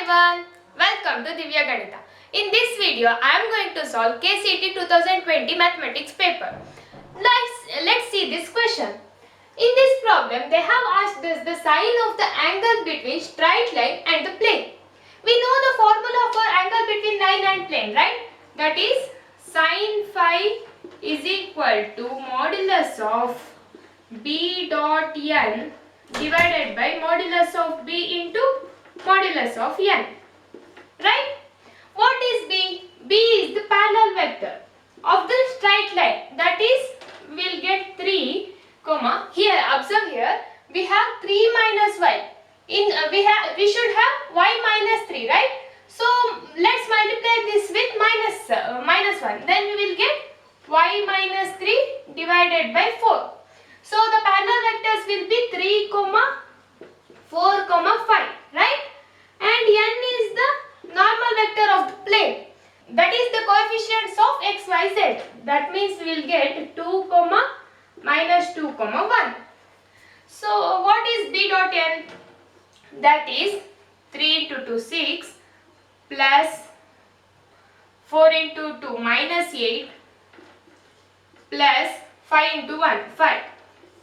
everyone, welcome to Divya Ganita. In this video, I am going to solve KCET 2020 mathematics paper. Let's see this question. In this problem, they have asked us the sign of the angle between straight line and the plane. We know the formula for angle between line and plane, right? That is sin phi is equal to modulus of b dot n divided by modulus of b into modulus of n. Right? What is b? B is the parallel vector of the straight line. That is, we'll get 3, here observe here we have 3 minus y. We should have y minus 3, right? So let's multiply this with minus 1. Then we will get y minus 3 divided by 4. So the parallel vectors will be 3, 4, 5, right? And n is the normal vector of the plane. That is the coefficients of x, y, z. That means we will get 2, minus 2, 1. So what is b dot n? That is 3 into 2, 6 plus 4 into 2 minus 8 plus 5 into 1, 5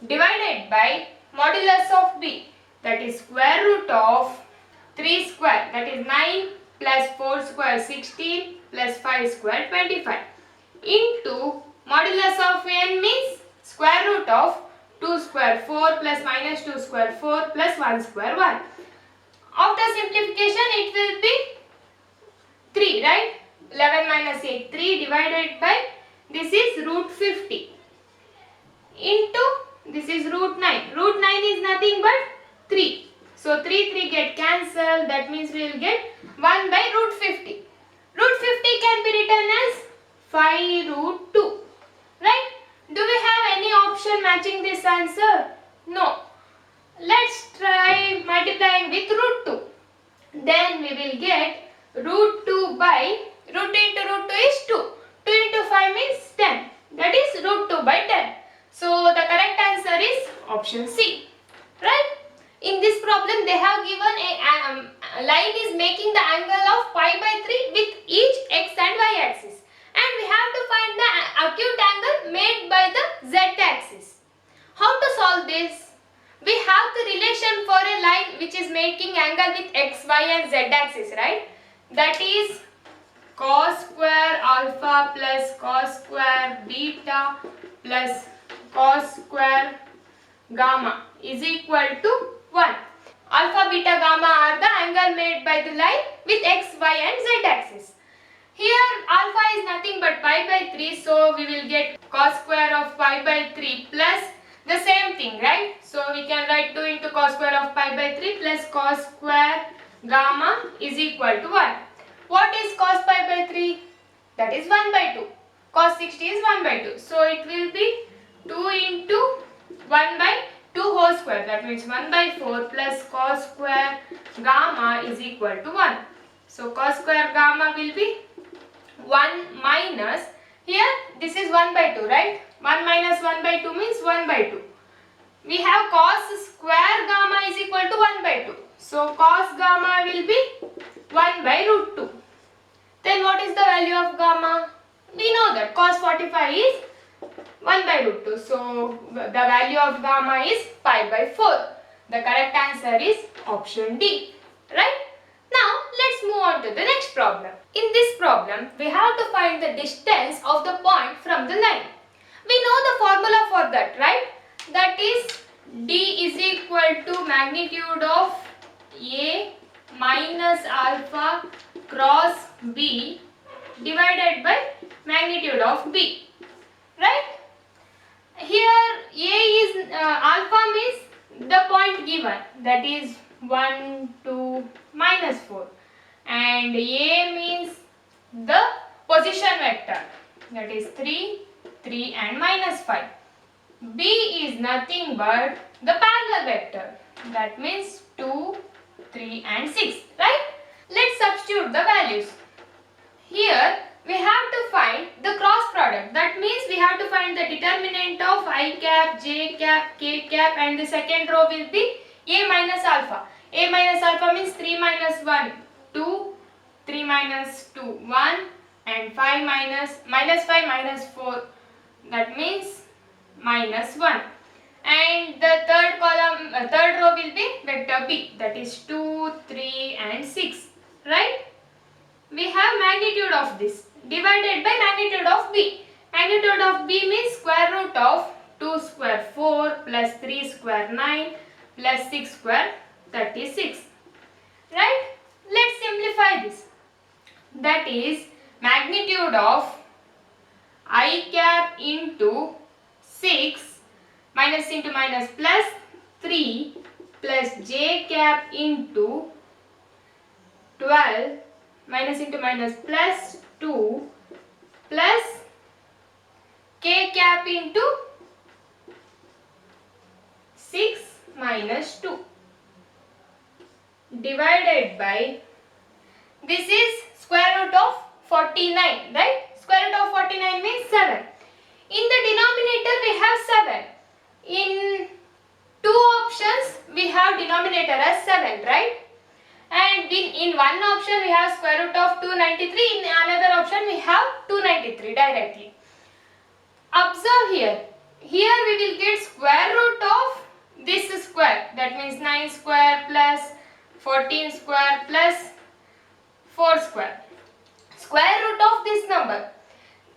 divided by modulus of b, that is square root of 3 square, that is 9 plus 4 square 16 plus 5 square 25 into modulus of n means square root of 2 square 4 plus minus 2 square 4 plus 1 square 1. After simplification it will be 3, right? 11 minus 8, 3 divided by, this is root 50 into, this is root 9. Root 9 is nothing but 3. So 3 get cancelled, that means we will get 1 by root 50. Root 50 can be written as 5 root 2. Right? Do we have any option matching this answer? No. Let's try multiplying with root 2. Then we will get root 2 by, root into root 2 is 2. 2 into 5 means 10. That is root 2 by 10. So the correct answer is option C. Right? In this problem, they have given a line is making the angle of pi by 3 with each x and y axis. And we have to find the acute angle made by the z axis. How to solve this? We have the relation for a line which is making angle with x, y and z axis, right? That is cos square alpha plus cos square beta plus cos square gamma is equal to 1. Alpha, beta, gamma are the angle made by the line with x, y and z axis. Here alpha is nothing but pi by 3, so we will get cos square of pi by 3 plus the same thing, right? So we can write 2 into cos square of pi by 3 plus cos square gamma is equal to 1. What is cos pi by 3? That is 1 by 2. Cos 60 is 1 by 2. So it will be 2 into 1 by 2 whole square, that means 1 by 4 plus cos square gamma is equal to 1. So cos square gamma will be 1 minus, here this is 1 by 2, right? 1 minus 1 by 2 means 1 by 2. We have cos square gamma is equal to 1 by 2. So cos gamma will be 1 by root 2. Then what is the value of gamma? We know that cos 45 is 1 by root 2. So the value of gamma is pi by 4. The correct answer is option D. Right? Now let's move on to the next problem. In this problem, we have to find the distance of the point from the line. We know the formula for that, right? That is D is equal to magnitude of A minus alpha cross B divided by magnitude of B. Right? Here A is alpha means the point given, that is 1, 2, minus 4, and A means the position vector, that is 3, 3 and minus 5. B is nothing but the parallel vector, that means 2, 3 and 6, right? Let's substitute the values. Here we have to find the cross product, that means we have to find the determinant of I cap, j cap, k cap, and the second row will be A minus alpha. A minus alpha means 3 minus 1, 2, 3 minus 2, 1, and 5 minus 5 minus 4, that means minus 1. And the third row will be vector B, that is 2, 3 and 6, right? We have magnitude of this divided by magnitude of B. Magnitude of B means square root of 2 square 4 plus 3 square 9 plus 6 square 36, right? Let's simplify this. That is magnitude of I cap into 6 minus into minus plus 3 plus j cap into 12 minus into minus plus 2 plus k cap into 6 minus 2 divided by, this is square root of 49, right? Square root of 49 means 7. In the denominator we have 7. In two options we have denominator as 7, right? And in one option we have square root of 293, in another option we have 293 directly. Observe here. Here we will get square root of this square, that means 9 square plus 14 square plus 4 square. Square root of this number.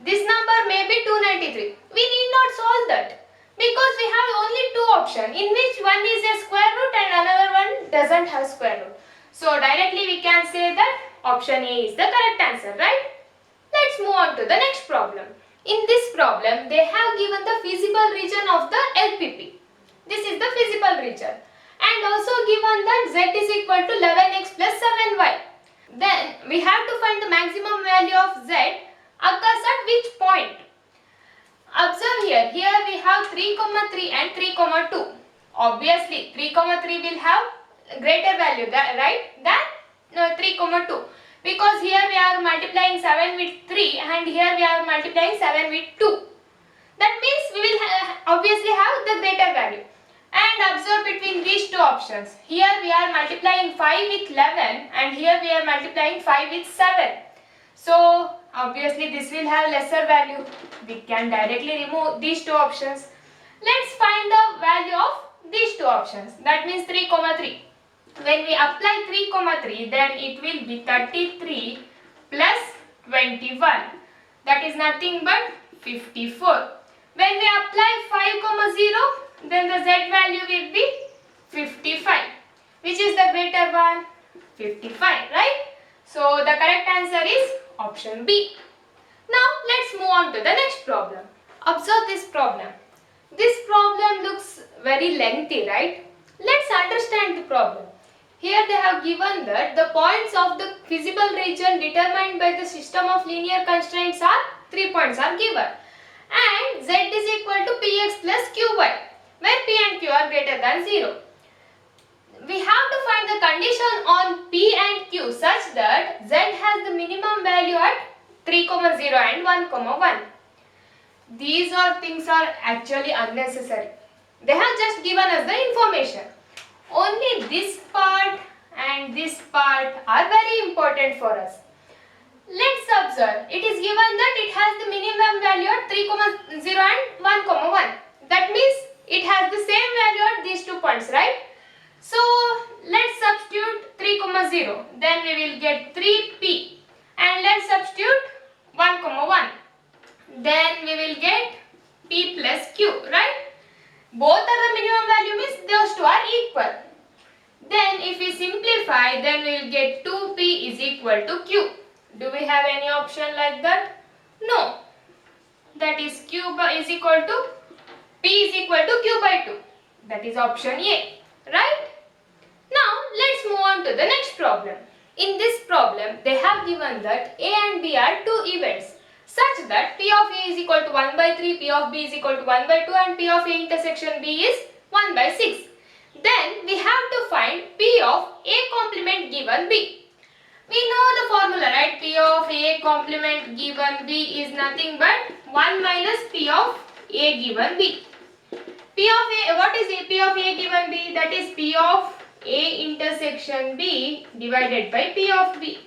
This number may be 293. We need not solve that because we have only two options in which one is a square root and another one doesn't have square root. So directly we can say that option A is the correct answer, right? Let's move on to the next problem. In this problem, they have given the feasible region of the LPP. This is the feasible region. And also given that z is equal to 11x plus 7y. Then we have to find the maximum value of z occurs at which point? Observe here. Here we have 3, 3 and 3, 2. Obviously 3, 3 will have greater value, right, than 3, 2. Because here we are multiplying 7 with 3 and here we are multiplying 7 with 2. That means we will obviously have the greater value. And observe between these two options. Here we are multiplying 5 with 11 and here we are multiplying 5 with 7. So obviously this will have lesser value. We can directly remove these two options. Let's find the value of these two options. That means 3, 3. When we apply 3, 3, then it will be 33 plus 21. That is nothing but 54. When we apply 5, 0, then the z value will be 55. Which is the greater one? 55, right? So the correct answer is option B. Now let's move on to the next problem. Observe this problem. This problem looks very lengthy, right? Let's understand the problem. Here they have given that the points of the feasible region determined by the system of linear constraints are 3 points are given. And z is equal to px plus qy, where p and q are greater than 0. We have to find the condition on p and q such that z has the minimum value at 3, 0 and 1, 1. These all things are actually unnecessary. They have just given us the information. Only this part and this part are very important for us. Let's observe. It is given that it has the minimum value at 3, 0 and 1, 1. That means it has the same value at these 2 points, right? So let's substitute 3, 0. Then we will get 3p. And let's substitute 1, 1. Then we will get p plus q, right? Both are the minimum value means those two are equal. Then if we simplify, then we will get 2p is equal to q. Do we have any option like that? No. That is q is equal to p is equal to q by 2. That is option A, right? Now let's move on to the next problem. In this problem, they have given that A and B are two events such that P of A is equal to 1 by 3, P of B is equal to 1 by 2 and P of A intersection B is 1 by 6. Then we have to find P of A complement given B. We know the formula, right? P of A complement given B is nothing but 1 minus P of A given B. P of A, what is P of A given B? That is P of A intersection B divided by P of B.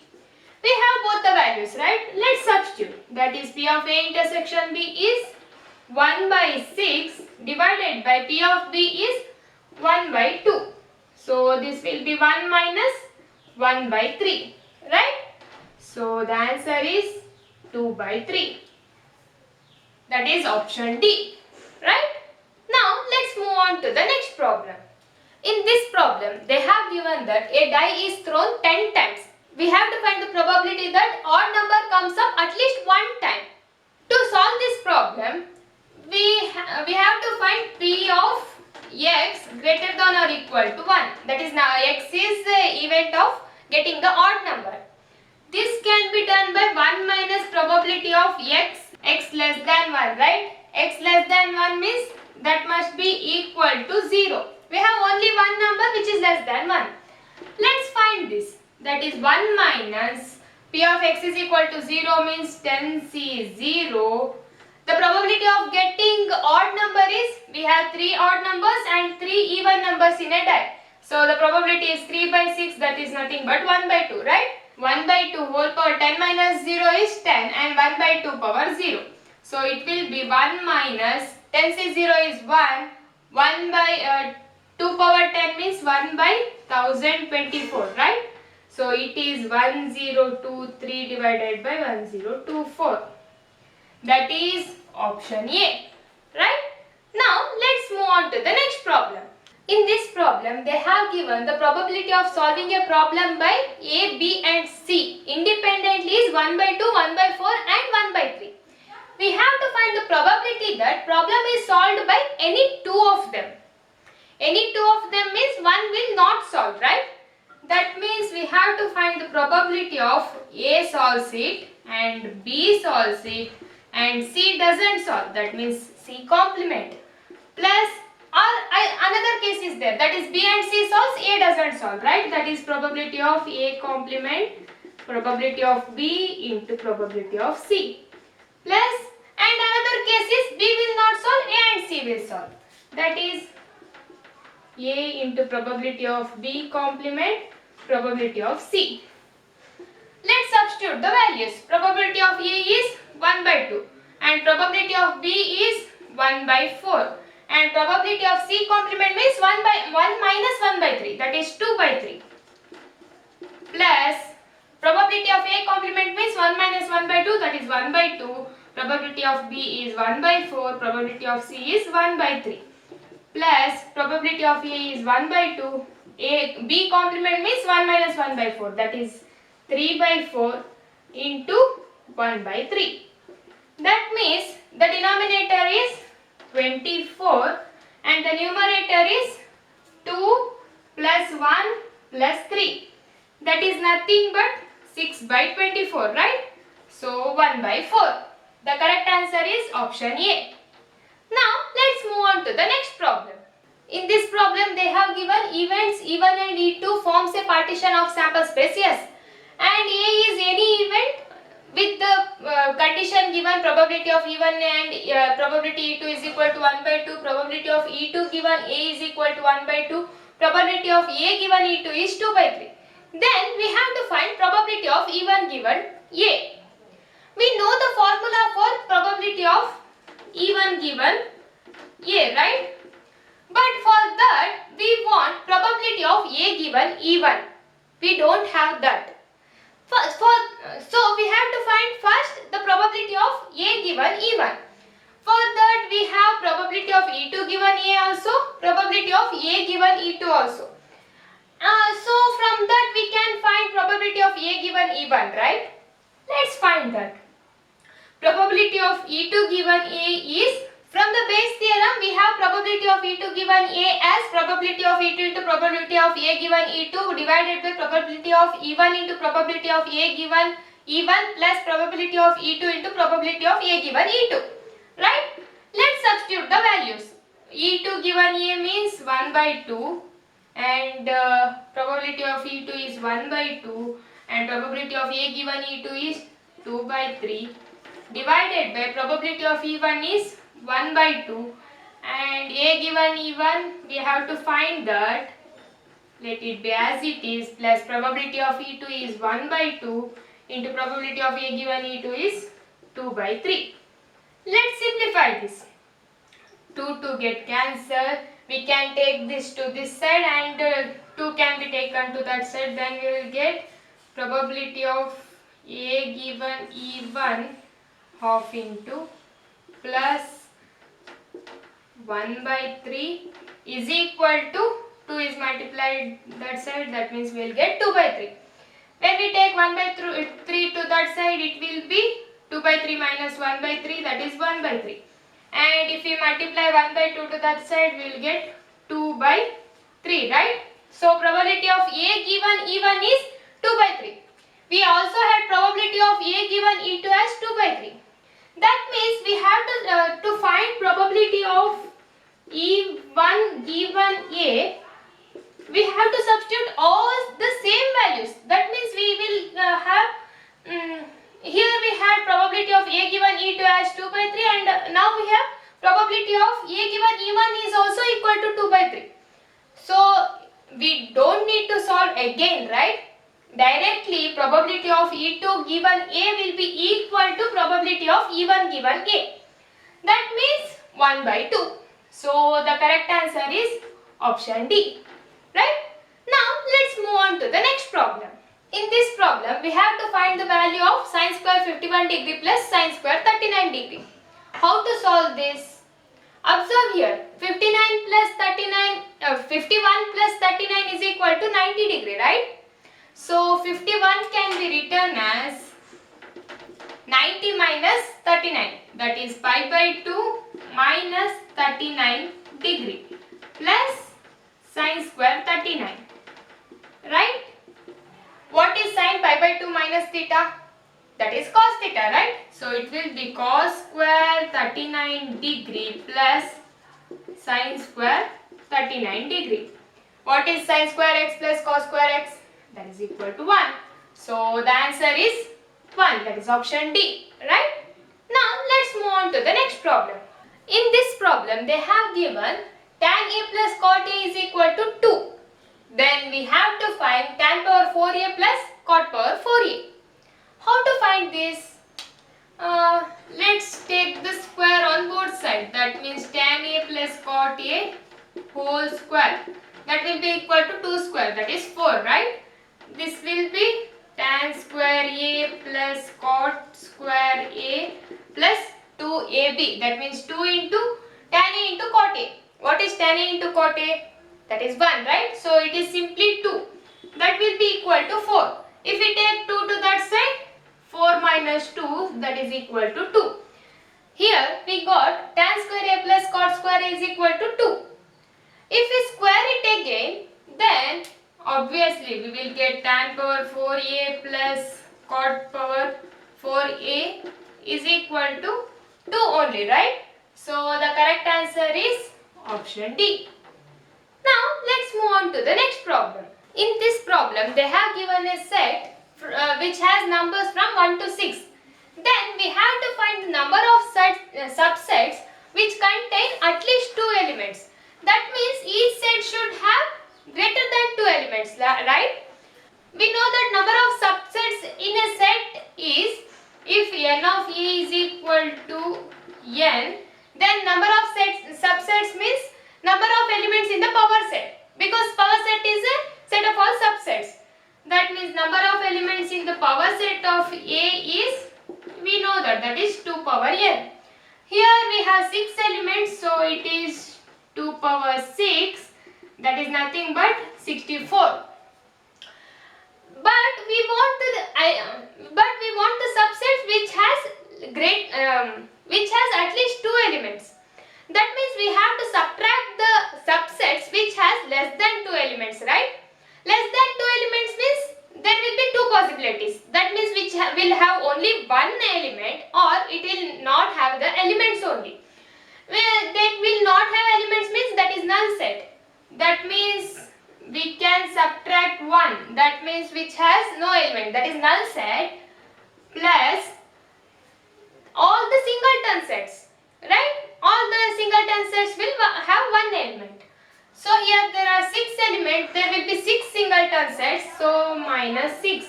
We have both the values, right? Let's substitute. That is P of A intersection B is 1 by 6 divided by P of B is 1 by 2. So this will be 1 minus 1 by 3, right? So the answer is 2 by 3. That is option D, right? Now let's move on to the next problem. In this problem, they have given that a die is thrown 10 times. We have to find the probability that odd number comes up at least one time. To solve this problem, we have to find P of x greater than or equal to 1. That is, now x is the event of getting the odd number. This can be done by 1 minus probability of x less than 1, right? X less than 1 means that must be equal to 0. We have only one number which is less than 1. Let's find this. That is 1 minus P of x is equal to 0 means 10c 0. The probability of getting odd number is, we have 3 odd numbers and 3 even numbers in a die. So the probability is 3 by 6, that is nothing but 1 by 2, right? 1 by 2 whole power 10 minus 0 is 10 and 1 by 2 power 0. So it will be 1 minus 10c 0 is 1, 1 by 2 power 10 means 1 by 1024, right? So it is 1023 divided by 1024. That is option A, right? Now let's move on to the next problem. In this problem, they have given the probability of solving a problem by A, B and C independently is 1 by 2, 1 by 4 and 1 by 3. We have to find the probability that problem is solved by any two of them. Any two of them means one will not solve, right? That means we have to find the probability of A solves it and B solves it and C doesn't solve. That means C complement. Plus another case is there, that is B and C solves, A doesn't solve, right? That is probability of A complement, probability of B into probability of C. Plus, and another case is B will not solve, A and C will solve. That is A into probability of B complement, probability of C. Let's substitute the values. Probability of A is 1 by 2 and probability of B is 1 by 4 and probability of C complement means 1 minus 1 by 3, that is 2 by 3, plus probability of A complement means 1 minus 1 by 2, that is 1 by 2, probability of B is 1 by 4, probability of C is 1 by 3, plus probability of A is 1 by 2, B complement means 1 minus 1 by 4, that is 3 by 4 into 1 by 3. That means the denominator is 24 and the numerator is 2 plus 1 plus 3. That is nothing but 6 by 24, right? So 1 by 4. The correct answer is option A. Now let's move on to the next problem. In this problem they have given events E1 and E2 forms a partition of sample space S and A is any event with the condition given probability of E1 and probability E2 is equal to 1 by 2, probability of E2 given A is equal to 1 by 2, probability of A given E2 is 2 by 3. Then we have to find probability of E1 given A. We know the formula for probability of E1 given A, right? But for that we want probability of A given E1. We don't have that. So we have to find first the probability of A given E1. For that we have probability of E2 given A also, probability of A given E2 also. So from that we can find probability of A given E1, right? Let's find that. Probability of E2 given A is, from the base theorem we have probability of E2 given A as probability of E2 into probability of A given E2 divided by probability of E1 into probability of A given E1 plus probability of E2 into probability of A given E2. Right? Let's substitute the values. E2 given A means 1 by 2 and probability of E2 is 1 by 2 and probability of A given E2 is 2 by 3 divided by probability of E1 is 1 by 2 and A given E1 we have to find that. let it be as it is, plus probability of E2 is 1 by 2 into probability of A given E2 is 2 by 3. Let's simplify this. 2 to get cancelled. We can take this to this side and 2 can be taken to that side. Then we will get probability of A given E1 half into plus 1 by 3 is equal to 2 is multiplied that side, that means we will get 2 by 3. When we take 1 by 3 to that side, it will be 2 by 3 minus 1 by 3, that is 1 by 3. And if we multiply 1 by 2 to that side, we will get 2 by 3, right? So probability of A given E1 is 2 by 3. We also had probability of A given E2 as 2 by 3. That means we have to find probability of E1 given A. We have to substitute all the same values. That means we will have here we had probability of A given E2 as 2 by 3 and now we have probability of A given E1 is also equal to 2 by 3. So we don't need to solve again, right? Directly probability of E2 given A will be equal to probability of E1 given A. That means 1 by 2. So the correct answer is option D. Right? Now let's move on to the next problem. In this problem, we have to find the value of sine square 51 degree plus sine square 39 degree. How to solve this? Observe here, 51 plus 39 is equal to 90 degree, right? So 51 can be written as 90 minus 39, that is pi by 2 minus 39 degree plus sine square 39, right? What is sine pi by 2 minus theta? That is cos theta, right? So it will be cos square 39 degree plus sine square 39 degree. What is sine square x plus cos square x? That is equal to 1. So the answer is 1, that is option D, right? Now let's move on to the next problem. In this problem, they have given tan A plus cot A is equal to 2. Then we have to find tan power 4A plus cot power 4A. How to find this? Let's take the square on both sides. That means tan A plus cot A whole square. That will be equal to 2 square, that is 4, right? This will be tan square A plus cot square A plus 2AB. That means 2 into tan A into cot A. What is tan A into cot A? That is 1, right? So it is simply 2. That will be equal to 4. If we take 2 to that side, 4 minus 2, that is equal to 2. Here we got tan square A plus cot square A is equal to 2. If we square it again, then obviously we will get tan power 4A plus cot power 4A is equal to 2 only, right? So the correct answer is option D. Now let's move on to the next problem. In this problem, they have given a set which has numbers from 1 to 6. Then we have to find the number of subsets which contain at least 2 elements. That means each set should have greater than 2 elements, right? We know that number of subsets in a set is, if n of A is equal to n, then number of subsets means number of elements in the power set, because power set is a set of all subsets. That means number of elements in the power set of A is, we know that is 2 power n. Here we have 6 elements, so it is 2 power 6, that is nothing but 64. But we want the subset which has at least 2 elements. That means we have to subtract the subsets which has less than 2 elements, right? Less than 2 elements means there will be 2 possibilities. That means which will have only one element, or it will not have the elements only. That will not have elements means that is null set. That means we can subtract 1. That means which has no element, that is null set, plus all the singleton sets, right? All the singleton sets will have one element. So here there are 6 elements, there will be 6 singleton sets, so minus 6.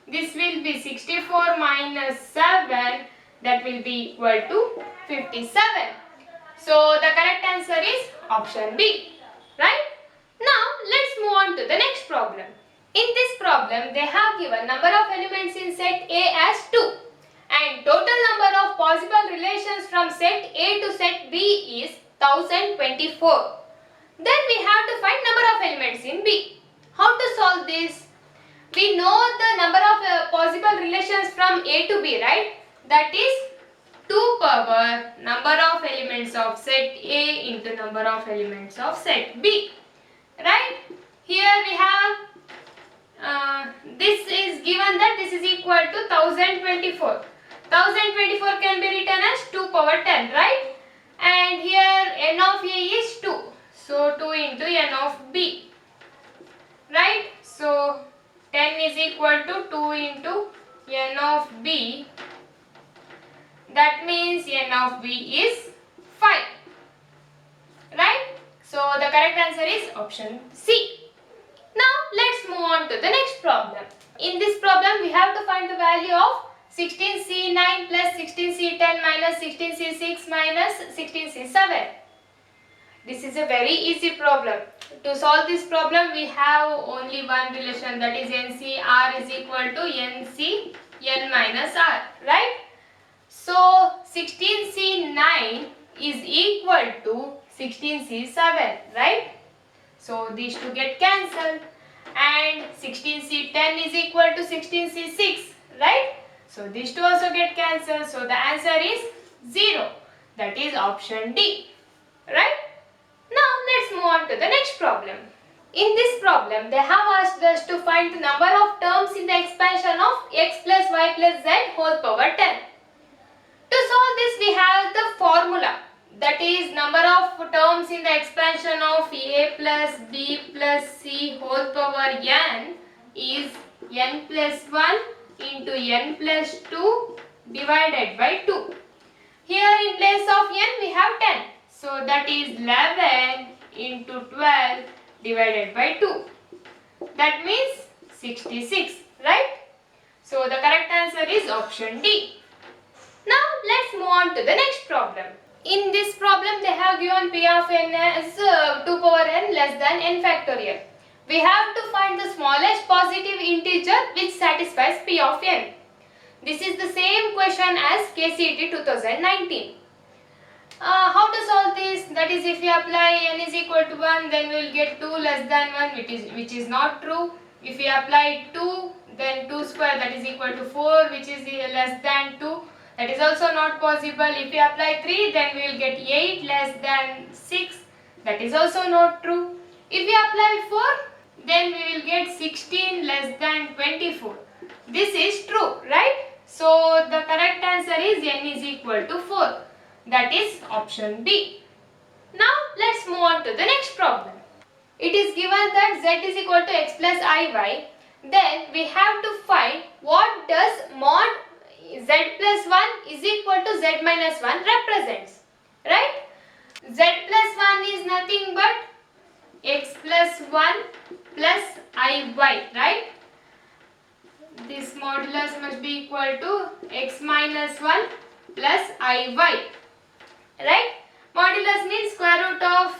This will be 64 minus 7, that will be equal to 57. So the correct answer is option B, right? Now let's move on to the next problem. In this problem, they have given number of elements in set A as 2 and total number of possible relations from set A to set B is 1024. Then we have to find number of elements in B. How to solve this? We know the number of possible relations from A to B, right? That is 2 power number of elements of set A into number of elements of set B. Right? Here we have this is given that this is equal to 1024. 1024 can be written as 2 power 10, right? And here n of A is 2. So 2 into n of B. Right? So 10 is equal to 2 into n of B. That means n of B is 5. Right? So the correct answer is option C. Now let's move on to the next problem. In this problem we have to find the value of 16C9 plus 16C10 minus 16C6 minus 16C7. This is a very easy problem. To solve this problem we have only one relation, that is NCR is equal to NC n minus R, right? So 16C9 is equal to 16C7, right? So these two get cancelled and 16C10 is equal to 16C6, right? So these two also get cancelled. So the answer is 0. That is option D, right? Now let's move on to the next problem. In this problem, they have asked us to find the number of terms in the expansion of x plus y plus z whole power 10. To solve this, we have the formula, that is number of terms in the expansion of a plus b plus c whole power n is n plus 1 into n plus 2 divided by 2. Here in place of n we have 10. So that is 11 into 12 divided by 2. That means 66, right? So the correct answer is option D. Now let's move on to the next problem. In this problem they have given p of n as 2 power n less than n factorial. We have to find the smallest positive integer which satisfies p of n. This is the same question as KCET 2019. How to solve this? That is, if we apply n is equal to 1, then we will get 2 less than 1, which is not true. If we apply 2, then 2 square, that is equal to 4, which is less than 2. That is also not possible. If we apply 3, then we will get 8 less than 6. That is also not true. If we apply 4, then we will get 16 less than 24. This is true, right? So the correct answer is n is equal to 4. That is option B. Now let's move on to the next problem. It is given that z is equal to x plus iy. Then we have to find what does mod z plus 1 is equal to z minus 1 represents. Right? Z plus 1 is nothing but x plus 1 plus iy. Right? This modulus must be equal to x minus 1 plus iy. Right? Modulus means square root of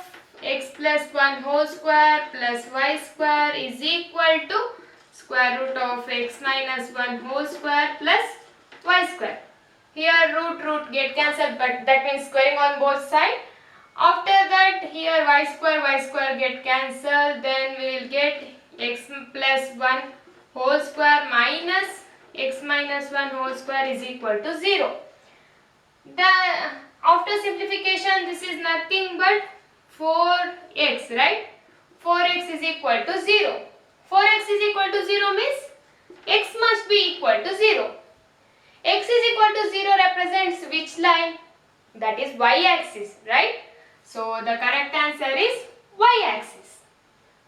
x plus 1 whole square plus y square is equal to square root of x minus 1 whole square plus y square. Here root get cancelled, but that means squaring on both sides. After that, here y square get cancelled. Then we will get x plus 1 whole square minus x minus 1 whole square is equal to 0. After simplification, this is nothing but 4x, right? 4x is equal to 0. 4x is equal to 0 means x must be equal to 0. X is equal to 0 represents which line? That is y-axis, right? So the correct answer is y-axis.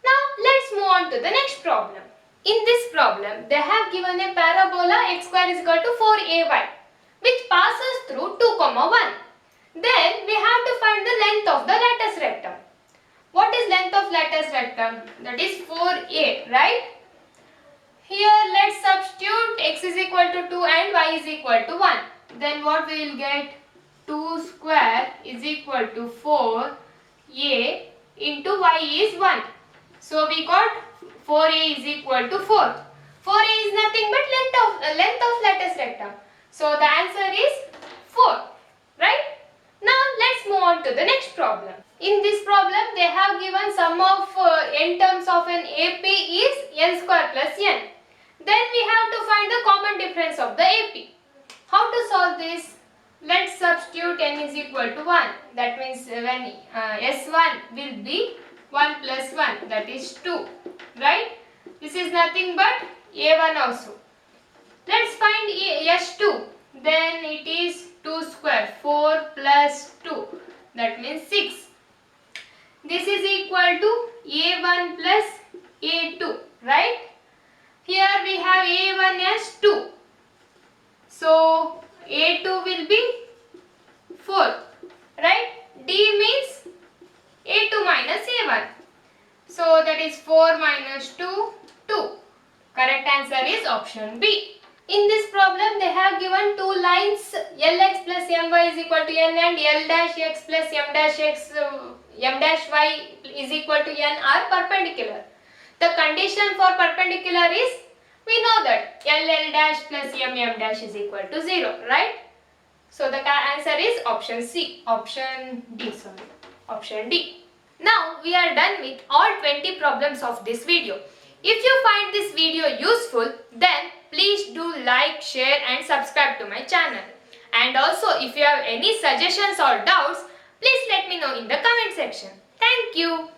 Now let's move on to the next problem. In this problem, they have given a parabola x square is equal to 4ay, which passes through 2, 1. Then we have to find the length of the lattice rectum. What is length of lattice rectangle? That is 4a, right? Here let's substitute x is equal to 2 and y is equal to 1. Then what we will get? 2 square is equal to 4a into y is 1. So we got 4a is equal to 4. 4a is nothing but length of lattice rectangle. So the answer is 4. Right? Now let's move on to the next problem. In this problem they have given sum of n terms of an AP is n square plus n. Then we have to find the common difference of the AP. How to solve this? Let's substitute n is equal to 1. That means when S1 will be 1 plus 1, that is 2. Right? This is nothing but A1 also. Let's find S2. Then it is 2 square, 4 plus 2. That means 6. This is equal to A1 plus A2. Right? Here we have A1 as 2. So A2 will be 4. Right? D means A2 minus A1. So that is 4 minus 2, 2. Correct answer is option B. In this problem they have given two lines Lx plus My is equal to n and L dash x plus M dash y is equal to n are perpendicular. The condition for perpendicular is, we know that L dash plus M dash is equal to 0, right? So the answer is option C, option D. Now we are done with all 20 problems of this video. If you find this video useful, then please do like, share and subscribe to my channel. And also if you have any suggestions or doubts, please let me know in the comment section. Thank you.